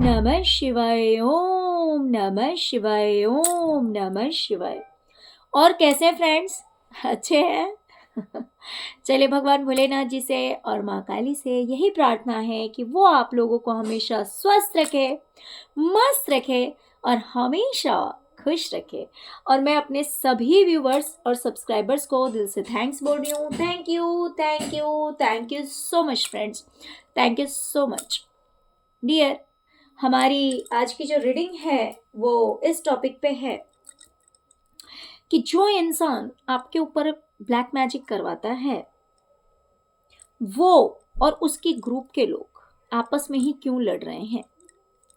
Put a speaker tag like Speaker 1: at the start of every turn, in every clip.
Speaker 1: नमः शिवाय, ओम नमः शिवाय, ओम नमः शिवाय। और कैसे हैं फ्रेंड्स? अच्छे हैं? चलिए, भगवान भोलेनाथ जी से और माँ काली से यही प्रार्थना है कि वो आप लोगों को हमेशा स्वस्थ रखे, मस्त रखे और हमेशा खुश रखे। और मैं अपने सभी व्यूवर्स और सब्सक्राइबर्स को दिल से थैंक्स बोल रही हूँ। Thank you, thank you, thank you so much friends. Thank you so much dear. हमारी आज की जो रीडिंग है वो इस टॉपिक पे है कि जो इंसान आपके ऊपर ब्लैक मैजिक करवाता है वो और उसकी ग्रुप के लोग आपस में ही क्यों लड़ रहे हैं,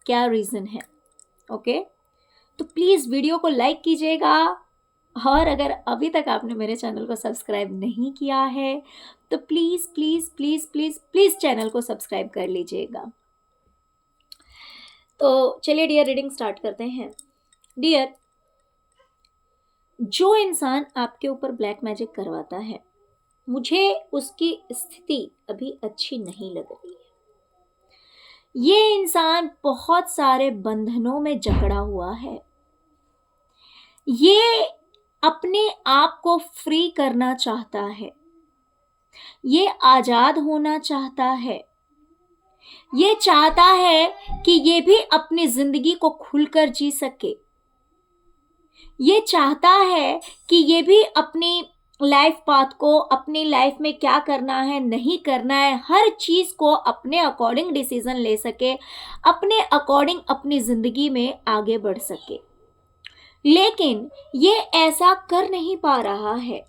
Speaker 1: क्या रीज़न है। ओके, तो प्लीज़ वीडियो को लाइक कीजिएगा और अगर अभी तक आपने मेरे चैनल को सब्सक्राइब नहीं किया है तो please please please please please channel को सब्सक्राइब कर लीजिएगा। तो चलिए डियर, रीडिंग स्टार्ट करते हैं। डियर, जो इंसान आपके ऊपर ब्लैक मैजिक करवाता है मुझे उसकी स्थिति अभी अच्छी नहीं लग रही है। ये इंसान बहुत सारे बंधनों में जकड़ा हुआ है। ये अपने आप को फ्री करना चाहता है, ये आजाद होना चाहता है, ये चाहता है कि ये भी अपनी जिंदगी को खुलकर जी सके। ये चाहता है कि ये भी अपनी लाइफ पाथ को, अपनी लाइफ में क्या करना है नहीं करना है, हर चीज़ को अपने अकॉर्डिंग डिसीजन ले सके, अपने अकॉर्डिंग अपनी ज़िंदगी में आगे बढ़ सके। लेकिन ये ऐसा कर नहीं पा रहा है।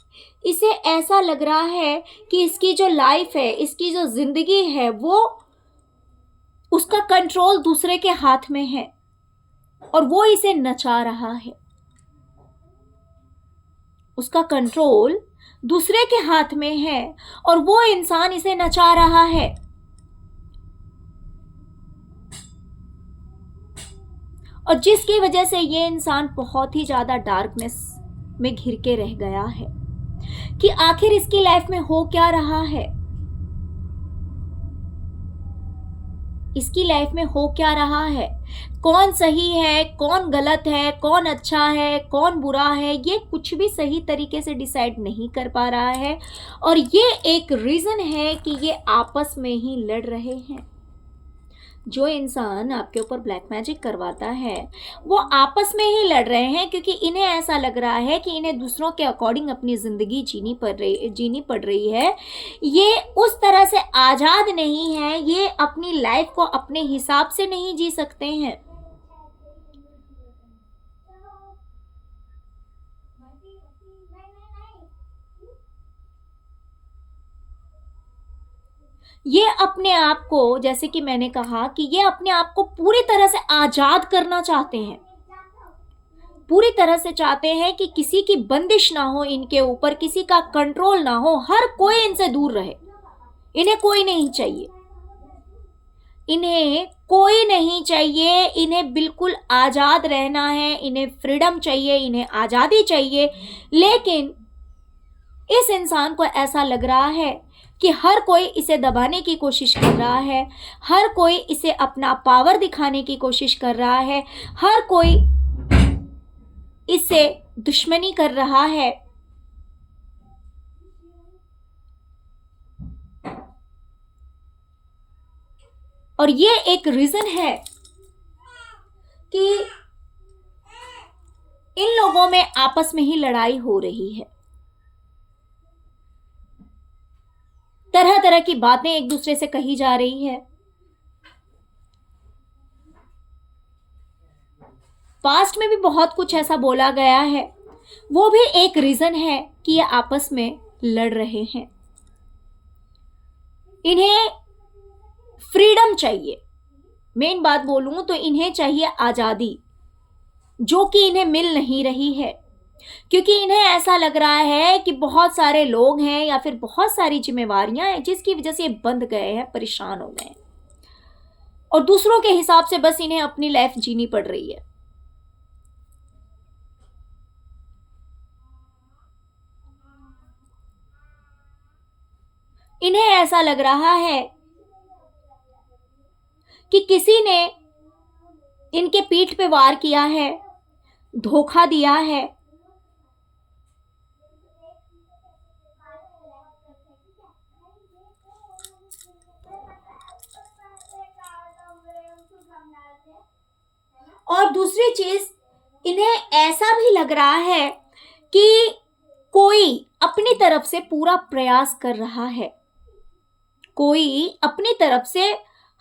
Speaker 1: इसे ऐसा लग रहा है कि इसकी जो लाइफ है, इसकी जो ज़िंदगी है, वो उसका कंट्रोल दूसरे के हाथ में है और वो इसे नचा रहा है। उसका कंट्रोल दूसरे के हाथ में है और वो इंसान इसे नचा रहा है। और जिसकी वजह से ये इंसान बहुत ही ज्यादा डार्कनेस में घिर के रह गया है कि आखिर इसकी लाइफ में हो क्या रहा है, इसकी लाइफ में हो क्या रहा है, कौन सही है, कौन गलत है, कौन अच्छा है, कौन बुरा है, ये कुछ भी सही तरीके से डिसाइड नहीं कर पा रहा है। और ये एक रीज़न है कि ये आपस में ही लड़ रहे हैं। जो इंसान आपके ऊपर ब्लैक मैजिक करवाता है वो आपस में ही लड़ रहे हैं क्योंकि इन्हें ऐसा लग रहा है कि इन्हें दूसरों के अकॉर्डिंग अपनी ज़िंदगी जीनी पड़ रही है। ये उस तरह से आज़ाद नहीं है, ये अपनी लाइफ को अपने हिसाब से नहीं जी सकते हैं। ये अपने आप को, जैसे कि मैंने कहा कि ये अपने आप को पूरी तरह से आज़ाद करना चाहते हैं, पूरी तरह से चाहते हैं कि किसी की बंदिश ना हो इनके ऊपर, किसी का कंट्रोल ना हो, हर कोई इनसे दूर रहे। इन्हें कोई नहीं चाहिए, इन्हें कोई नहीं चाहिए, इन्हें बिल्कुल आज़ाद रहना है, इन्हें फ्रीडम चाहिए, इन्हें आज़ादी चाहिए। लेकिन इस इंसान को ऐसा लग रहा है कि हर कोई इसे दबाने की कोशिश कर रहा है, हर कोई इसे अपना पावर दिखाने की कोशिश कर रहा है, हर कोई इससे दुश्मनी कर रहा है। और ये एक रीजन है कि इन लोगों में आपस में ही लड़ाई हो रही है। तरह तरह की बातें एक दूसरे से कही जा रही है। पास्ट में भी बहुत कुछ ऐसा बोला गया है, वो भी एक रीजन है कि ये आपस में लड़ रहे हैं। इन्हें फ्रीडम चाहिए। मेन बात बोलूं तो इन्हें चाहिए आजादी, जो कि इन्हें मिल नहीं रही है क्योंकि इन्हें ऐसा लग रहा है कि बहुत सारे लोग हैं या फिर बहुत सारी जिम्मेवारियां हैं जिसकी वजह से ये बंध गए हैं, परेशान हो गए हैं और दूसरों के हिसाब से बस इन्हें अपनी लाइफ जीनी पड़ रही है। इन्हें ऐसा लग रहा है कि किसी ने इनके पीठ पे वार किया है, धोखा दिया है। और दूसरी चीज, इन्हें ऐसा भी लग रहा है कि कोई अपनी तरफ से पूरा प्रयास कर रहा है, कोई अपनी तरफ से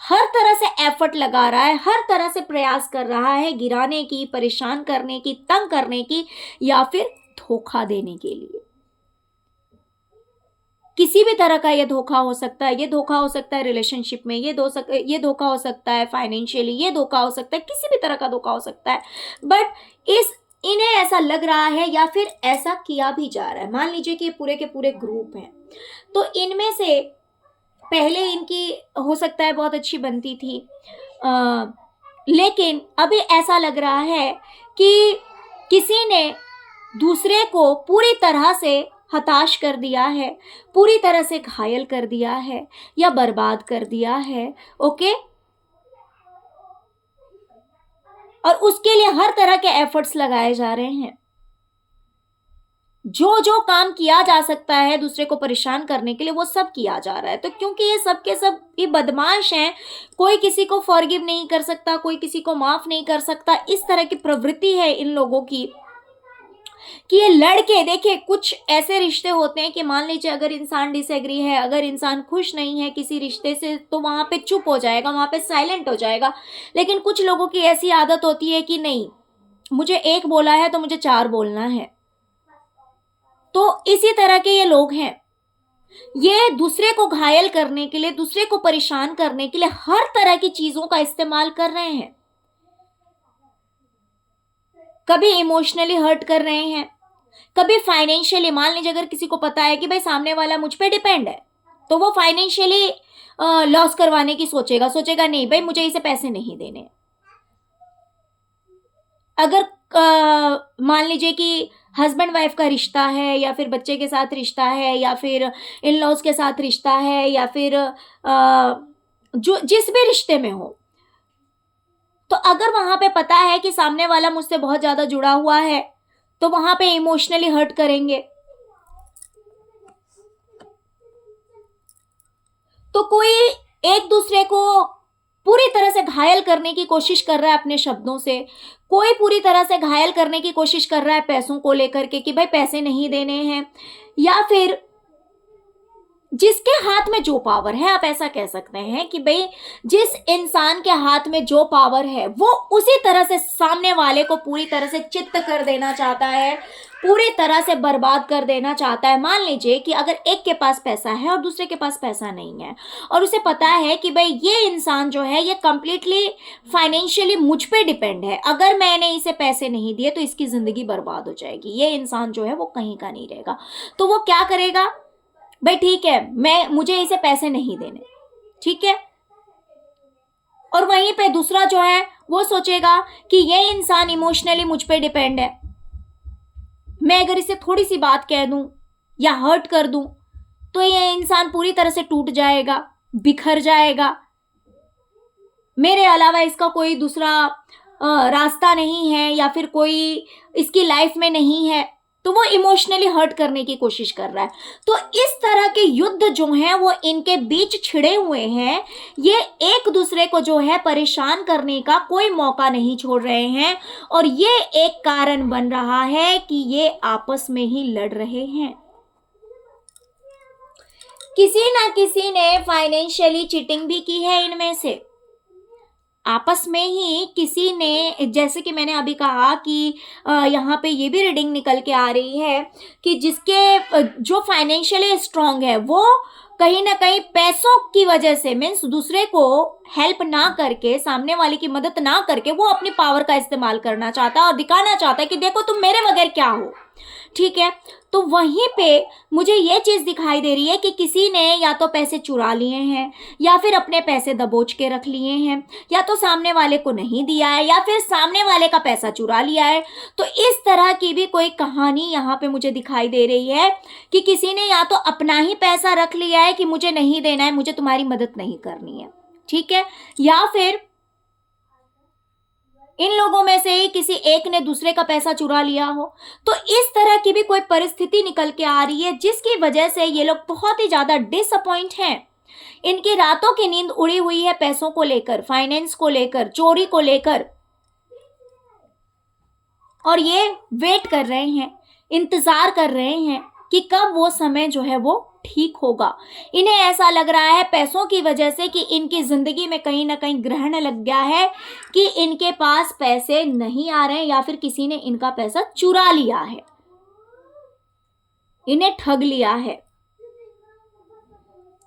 Speaker 1: हर तरह से एफर्ट लगा रहा है, हर तरह से प्रयास कर रहा है गिराने की, परेशान करने की, तंग करने की, या फिर धोखा देने के लिए। किसी भी तरह का ये धोखा हो सकता है। ये धोखा हो सकता है रिलेशनशिप में, ये धोखा हो सकता है फाइनेंशियली, ये धोखा हो सकता है, किसी भी तरह का धोखा हो सकता है। बट इन्हें ऐसा लग रहा है या फिर ऐसा किया भी जा रहा है। मान लीजिए कि ये पूरे के पूरे ग्रुप हैं, तो इनमें से पहले इनकी हो सकता है बहुत अच्छी बनती थी, लेकिन अभी ऐसा लग रहा है कि किसी ने दूसरे को पूरी तरह से हताश कर दिया है, पूरी तरह से घायल कर दिया है या बर्बाद कर दिया है। ओके, और उसके लिए हर तरह के एफर्ट्स लगाए जा रहे हैं। जो जो काम किया जा सकता है दूसरे को परेशान करने के लिए, वो सब किया जा रहा है। तो क्योंकि ये सब के सब ये बदमाश हैं, कोई किसी को फॉरगिव नहीं कर सकता, कोई किसी को माफ नहीं कर सकता। इस तरह की प्रवृत्ति है इन लोगों की कि ये लड़के, देखिए कुछ ऐसे रिश्ते होते हैं कि मान लीजिए अगर इंसान डिसएग्री है, अगर इंसान खुश नहीं है किसी रिश्ते से, तो वहां पे चुप हो जाएगा, वहां पे साइलेंट हो जाएगा। लेकिन कुछ लोगों की ऐसी आदत होती है कि नहीं, मुझे एक बोला है तो मुझे चार बोलना है। तो इसी तरह के ये लोग हैं। ये दूसरे को घायल करने के लिए, दूसरे को परेशान करने के लिए हर तरह की चीजों का इस्तेमाल कर रहे हैं। कभी इमोशनली हर्ट कर रहे हैं, कभी फाइनेंशियली। मान लीजिए अगर किसी को पता है कि भाई सामने वाला मुझ पे डिपेंड है, तो वो फाइनेंशियली लॉस करवाने की सोचेगा नहीं भाई मुझे इसे पैसे नहीं देने। अगर मान लीजिए कि हस्बैंड वाइफ का रिश्ता है, या फिर बच्चे के साथ रिश्ता है, या फिर इन लॉज के साथ रिश्ता है, या फिर जो जिस भी रिश्ते में हो, तो अगर वहां पे पता है कि सामने वाला मुझसे बहुत ज्यादा जुड़ा हुआ है, तो वहां पे इमोशनली हर्ट करेंगे। तो कोई एक दूसरे को पूरी तरह से घायल करने की कोशिश कर रहा है अपने शब्दों से, कोई पूरी तरह से घायल करने की कोशिश कर रहा है पैसों को लेकर के कि भाई पैसे नहीं देने हैं, या फिर जिसके हाथ में जो पावर है, आप ऐसा कह सकते हैं कि भाई जिस इंसान के हाथ में जो पावर है वो उसी तरह से सामने वाले को पूरी तरह से चित्त कर देना चाहता है, पूरी तरह से बर्बाद कर देना चाहता है। मान लीजिए कि अगर एक के पास पैसा है और दूसरे के पास पैसा नहीं है, और उसे पता है कि भाई ये इंसान जो है ये कंप्लीटली फाइनेंशियली मुझ पे डिपेंड है, अगर मैंने इसे पैसे नहीं दिए तो इसकी जिंदगी बर्बाद हो जाएगी, ये इंसान जो है वो कहीं का नहीं रहेगा। तो वो क्या करेगा, भाई ठीक है मुझे इसे पैसे नहीं देने, ठीक है। और वहीं पे दूसरा जो है वो सोचेगा कि ये इंसान इमोशनली मुझ पे डिपेंड है, मैं अगर इसे थोड़ी सी बात कह दूं या हर्ट कर दूं तो ये इंसान पूरी तरह से टूट जाएगा, बिखर जाएगा, मेरे अलावा इसका कोई दूसरा रास्ता नहीं है, या फिर कोई इसकी लाइफ में नहीं है। तो वो इमोशनली हर्ट करने की कोशिश कर रहा है। तो इस तरह के युद्ध जो हैं वो इनके बीच छिड़े हुए हैं। ये एक दूसरे को जो है परेशान करने का कोई मौका नहीं छोड़ रहे हैं, और ये एक कारण बन रहा है कि ये आपस में ही लड़ रहे हैं। किसी ना किसी ने फाइनेंशियली चीटिंग भी की है इनमें से, आपस में ही किसी ने, जैसे कि मैंने अभी कहा कि यहाँ पे ये भी रीडिंग निकल के आ रही है कि जिसके जो फाइनेंशियली स्ट्रांग है वो कहीं ना कहीं पैसों की वजह से, मीन्स दूसरे को हेल्प ना करके, सामने वाले की मदद ना करके, वो अपनी पावर का इस्तेमाल करना चाहता है और दिखाना चाहता है कि देखो तुम मेरे बगैर क्या हो, ठीक है। तो वहीं पे मुझे ये चीज दिखाई दे रही है कि किसी ने या तो पैसे चुरा लिए हैं, या फिर अपने पैसे दबोच के रख लिए हैं, या तो सामने वाले को नहीं दिया है, या फिर सामने वाले का पैसा चुरा लिया है। तो इस तरह की भी कोई कहानी यहाँ पे मुझे दिखाई दे रही है कि किसी ने या तो अपना ही पैसा रख लिया है कि मुझे नहीं देना है, मुझे तुम्हारी मदद नहीं करनी है, ठीक है, या फिर इन लोगों में से ही किसी एक ने दूसरे का पैसा चुरा लिया हो। तो इस तरह की भी कोई परिस्थिति निकल के आ रही है जिसकी वजह से ये लोग बहुत ही ज्यादा डिसअपॉइंट हैं। इनकी रातों की नींद उड़ी हुई है पैसों को लेकर, फाइनेंस को लेकर, चोरी को लेकर, और ये वेट कर रहे हैं, इंतजार कर रहे हैं कि कब वो समय जो है वो ठीक होगा। इन्हें ऐसा लग रहा है पैसों की वजह से कि इनकी जिंदगी में कहीं ना कहीं ग्रहण लग गया है कि इनके पास पैसे नहीं आ रहे हैं या फिर किसी ने इनका पैसा चुरा लिया है, इन्हें ठग लिया है।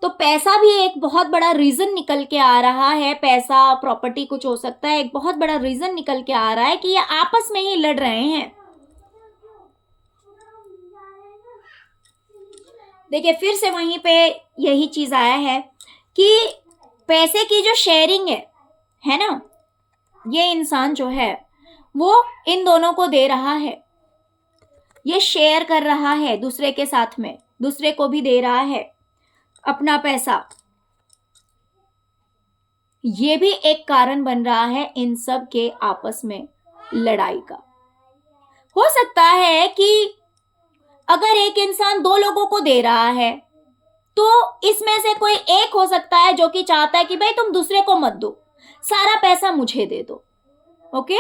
Speaker 1: तो पैसा भी एक बहुत बड़ा रीजन निकल के आ रहा है, पैसा प्रॉपर्टी कुछ हो सकता है, एक बहुत बड़ा रीजन निकल के आ रहा है कि ये आपस में ही लड़ रहे हैं। देखिए फिर से वहीं पे यही चीज आया है कि पैसे की जो शेयरिंग है ना, ये इंसान जो है वो इन दोनों को दे रहा है, ये शेयर कर रहा है दूसरे के साथ में, दूसरे को भी दे रहा है अपना पैसा। ये भी एक कारण बन रहा है इन सब के आपस में लड़ाई का। हो सकता है कि अगर एक इंसान दो लोगों को दे रहा है तो इसमें से कोई एक हो सकता है जो कि चाहता है कि भाई तुम दूसरे को मत दो, सारा पैसा मुझे दे दो। ओके,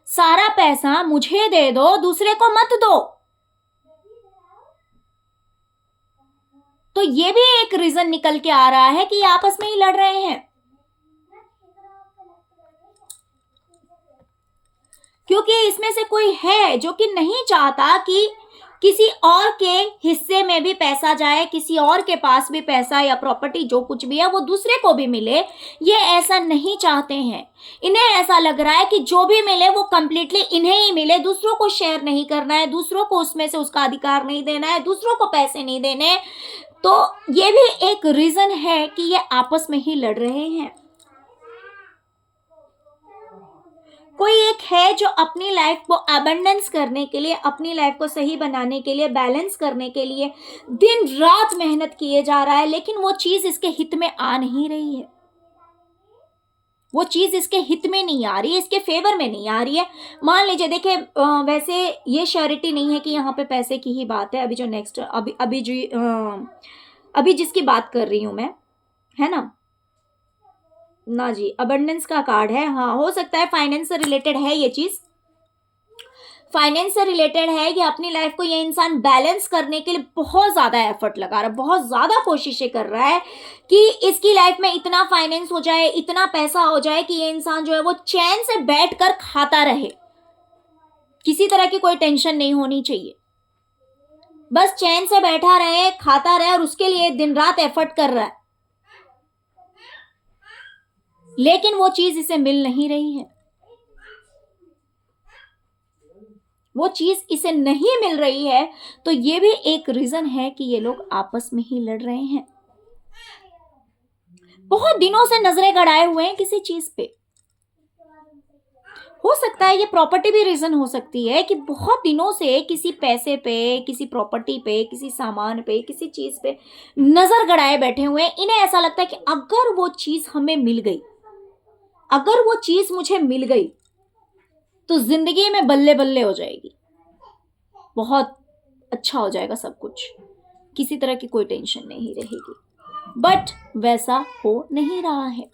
Speaker 1: सारा पैसा मुझे दे दो, दूसरे को मत दो। तो ये भी एक रीजन निकल के आ रहा है कि ये आपस में ही लड़ रहे हैं, क्योंकि इसमें से कोई है जो कि नहीं चाहता कि किसी और के हिस्से में भी पैसा जाए, किसी और के पास भी पैसा या प्रॉपर्टी जो कुछ भी है वो दूसरे को भी मिले। ये ऐसा नहीं चाहते हैं। इन्हें ऐसा लग रहा है कि जो भी मिले वो कंप्लीटली इन्हें ही मिले, दूसरों को शेयर नहीं करना है, दूसरों को उसमें से उसका अधिकार नहीं देना है, दूसरों को पैसे नहीं देने। तो ये भी एक रीजन है कि ये आपस में ही लड़ रहे हैं। कोई एक है जो अपनी लाइफ को अबंडेंस करने के लिए, अपनी लाइफ को सही बनाने के लिए, बैलेंस करने के लिए दिन रात मेहनत किए जा रहा है, लेकिन वो चीज इसके हित में आ नहीं रही है, वो चीज इसके हित में नहीं आ रही है, इसके फेवर में नहीं आ रही है। मान लीजिए, देखिए वैसे ये श्योरिटी नहीं है कि यहाँ पे पैसे की ही बात है। अभी जो नेक्स्ट अभी जिसकी बात कर रही हूं मैं, है ना जी, अबंडेंस का कार्ड है। हाँ, हो सकता है फाइनेंस से रिलेटेड है ये चीज, फाइनेंस से रिलेटेड है कि अपनी लाइफ को ये इंसान बैलेंस करने के लिए बहुत ज्यादा एफर्ट लगा रहा है, बहुत ज्यादा कोशिशें कर रहा है कि इसकी लाइफ में इतना फाइनेंस हो जाए, इतना पैसा हो जाए कि ये इंसान जो है वो चैन से बैठकर खाता रहे, किसी तरह की कोई टेंशन नहीं होनी चाहिए, बस चैन से बैठा रहे, खाता रहे, और उसके लिए दिन रात एफर्ट कर रहा है। लेकिन वो चीज इसे मिल नहीं रही है, वो चीज इसे नहीं मिल रही है। तो ये भी एक रीजन है कि ये लोग आपस में ही लड़ रहे हैं। बहुत दिनों से नजरें गड़ाए हुए हैं किसी चीज पे। हो सकता है ये प्रॉपर्टी भी रीजन हो सकती है कि बहुत दिनों से किसी पैसे पे, किसी प्रॉपर्टी पे, किसी सामान पे, किसी चीज पे नजर गड़ाए बैठे हुए हैं। इन्हें ऐसा लगता है कि अगर वो चीज हमें मिल गई, अगर वो चीज मुझे मिल गई तो जिंदगी में बल्ले बल्ले हो जाएगी, बहुत अच्छा हो जाएगा सब कुछ, किसी तरह की कोई टेंशन नहीं रहेगी। बट वैसा हो नहीं रहा है।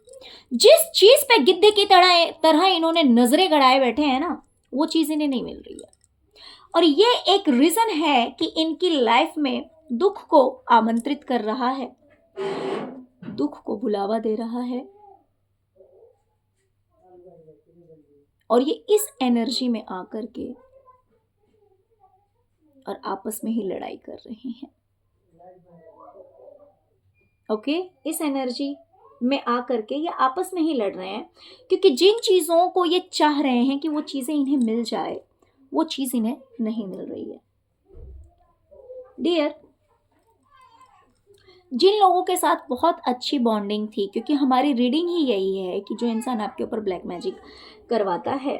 Speaker 1: जिस चीज पे गिद्ध की तरह इन्होंने नजरें गड़ाए बैठे हैं ना, वो चीज इन्हें नहीं मिल रही है। और ये एक रीजन है कि इनकी लाइफ में दुख को आमंत्रित कर रहा है, दुख को बुलावा दे रहा है, और ये इस एनर्जी में आकर के और आपस में ही लड़ाई कर रहे हैं। ओके, इस एनर्जी में आकर के ये आपस में ही लड़ रहे हैं, क्योंकि जिन चीजों को ये चाह रहे हैं कि वो चीजें इन्हें मिल जाए, वो चीज इन्हें नहीं मिल रही है। डियर, जिन लोगों के साथ बहुत अच्छी बॉन्डिंग थी, क्योंकि हमारी रीडिंग ही यही है कि जो इंसान आपके ऊपर ब्लैक मैजिक करवाता है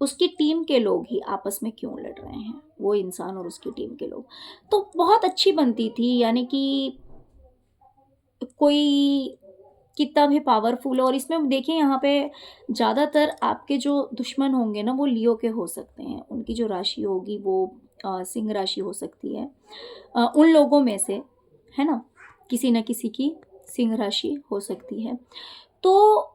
Speaker 1: उसकी टीम के लोग ही आपस में क्यों लड़ रहे हैं, वो इंसान और उसकी टीम के लोग। तो बहुत अच्छी बनती थी, यानी कि कोई कितना भी पावरफुल हो। और इसमें देखिए यहाँ पे ज़्यादातर आपके जो दुश्मन होंगे ना वो लियो के हो सकते हैं, उनकी जो राशि होगी वो सिंह राशि हो सकती है। उन लोगों में से, है ना, किसी न किसी की सिंह राशि हो सकती है। तो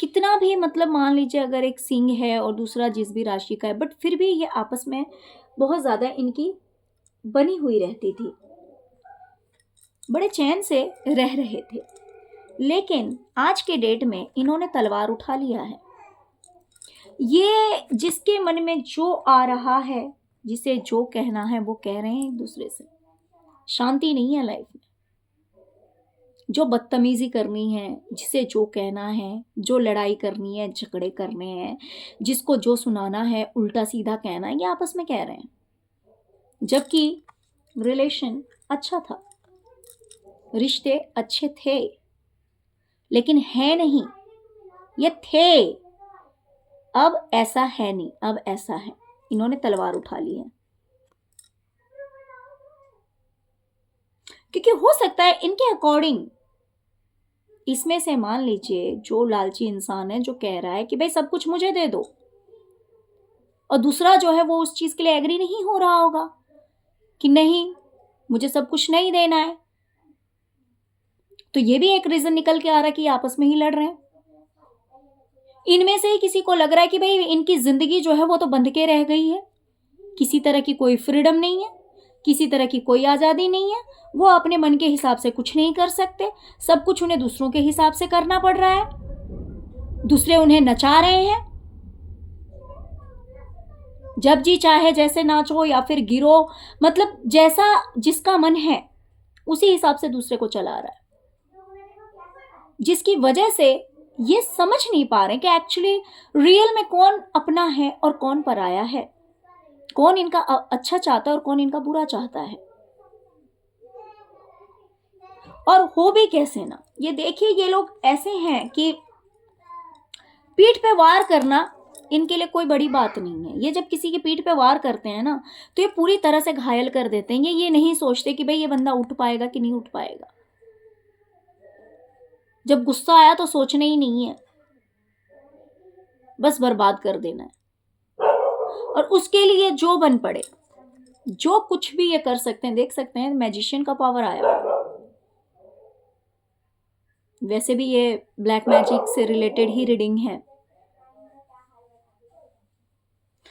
Speaker 1: कितना भी मतलब मान लीजिए अगर एक सिंह है और दूसरा जिस भी राशि का है, बट फिर भी ये आपस में बहुत ज़्यादा इनकी बनी हुई रहती थी, बड़े चैन से रह रहे थे। लेकिन आज के डेट में इन्होंने तलवार उठा लिया है। ये जिसके मन में जो आ रहा है, जिसे जो कहना है वो कह रहे हैं एक दूसरे से। शांति नहीं है लाइफ में। जो बदतमीजी करनी है, जिसे जो कहना है, जो लड़ाई करनी है, झगड़े करने हैं, जिसको जो सुनाना है, उल्टा सीधा कहना है, ये आपस में कह रहे हैं। जबकि रिलेशन अच्छा था, रिश्ते अच्छे थे, लेकिन है नहीं, ये थे। अब ऐसा है नहीं, अब ऐसा है। इन्होंने तलवार उठा ली है, क्योंकि हो सकता है इनके अकॉर्डिंग इसमें से मान लीजिए जो लालची इंसान है जो कह रहा है कि भाई सब कुछ मुझे दे दो, और दूसरा जो है वो उस चीज के लिए एग्री नहीं हो रहा होगा कि नहीं मुझे सब कुछ नहीं देना है, तो ये भी एक रीजन निकल के आ रहा है कि आपस में ही लड़ रहे हैं। इनमें से ही किसी को लग रहा है कि भाई इनकी जिंदगी जो है वो तो बंध के रह गई है, किसी तरह की कोई फ्रीडम नहीं है, किसी तरह की कोई आज़ादी नहीं है, वो अपने मन के हिसाब से कुछ नहीं कर सकते, सब कुछ उन्हें दूसरों के हिसाब से करना पड़ रहा है, दूसरे उन्हें नचा रहे हैं, जब जी चाहे जैसे नाचो या फिर गिरो, मतलब जैसा जिसका मन है उसी हिसाब से दूसरे को चला रहा है, जिसकी वजह से ये समझ नहीं पा रहे कि एक्चुअली रियल में कौन अपना है और कौन पराया है, कौन इनका अच्छा चाहता है और कौन इनका बुरा चाहता है। और हो भी कैसे ना, ये देखिए ये लोग ऐसे हैं कि पीठ पे वार करना इनके लिए कोई बड़ी बात नहीं है। ये जब किसी की पीठ पे वार करते हैं ना तो ये पूरी तरह से घायल कर देते हैं। ये नहीं सोचते कि भाई ये बंदा उठ पाएगा कि नहीं उठ पाएगा। जब गुस्सा आया तो सोचना ही नहीं है, बस बर्बाद कर देना है। और उसके लिए जो बन पड़े, जो कुछ भी ये कर सकते हैं। देख सकते हैं मैजिशियन का पावर आया, वैसे भी ये ब्लैक मैजिक से रिलेटेड ही रीडिंग है,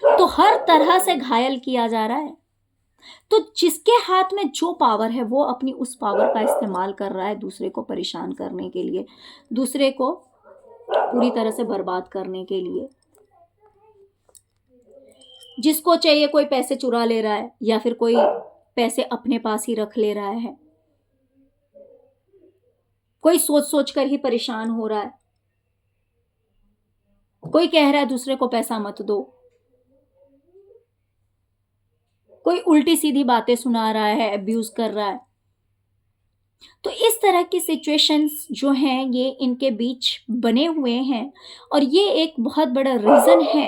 Speaker 1: तो हर तरह से घायल किया जा रहा है। तो जिसके हाथ में जो पावर है वो अपनी उस पावर का इस्तेमाल कर रहा है दूसरे को परेशान करने के लिए, दूसरे को पूरी तरह से बर्बाद करने के लिए। जिसको चाहिए कोई पैसे चुरा ले रहा है या फिर कोई पैसे अपने पास ही रख ले रहा है, कोई सोच सोच कर ही परेशान हो रहा है, कोई कह रहा है दूसरे को पैसा मत दो, कोई उल्टी सीधी बातें सुना रहा है, अब्यूज कर रहा है। तो इस तरह की सिचुएशंस जो हैं ये इनके बीच बने हुए हैं, और ये एक बहुत बड़ा रीज़न है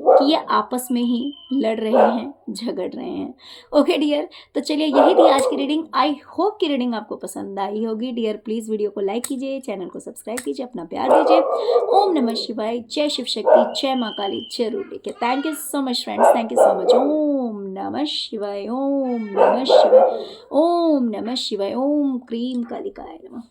Speaker 1: कि ये आपस में ही लड़ रहे हैं, झगड़ रहे हैं। ओके डियर, तो चलिए यही थी आज की रीडिंग। आई होप कि रीडिंग आपको पसंद आई होगी। डियर प्लीज़ वीडियो को लाइक कीजिए, चैनल को सब्सक्राइब कीजिए, अपना प्यार दीजिए। ओम नमः शिवाय, जय शिव शक्ति, जय माँ काली, जरूर देखिए। Thank you so much friends, thank you so much. ओम नमः शिवाय, ओम नमः शिवाय, ओम नमः शिवाय, ओम क्रीम कालिकाय नमः।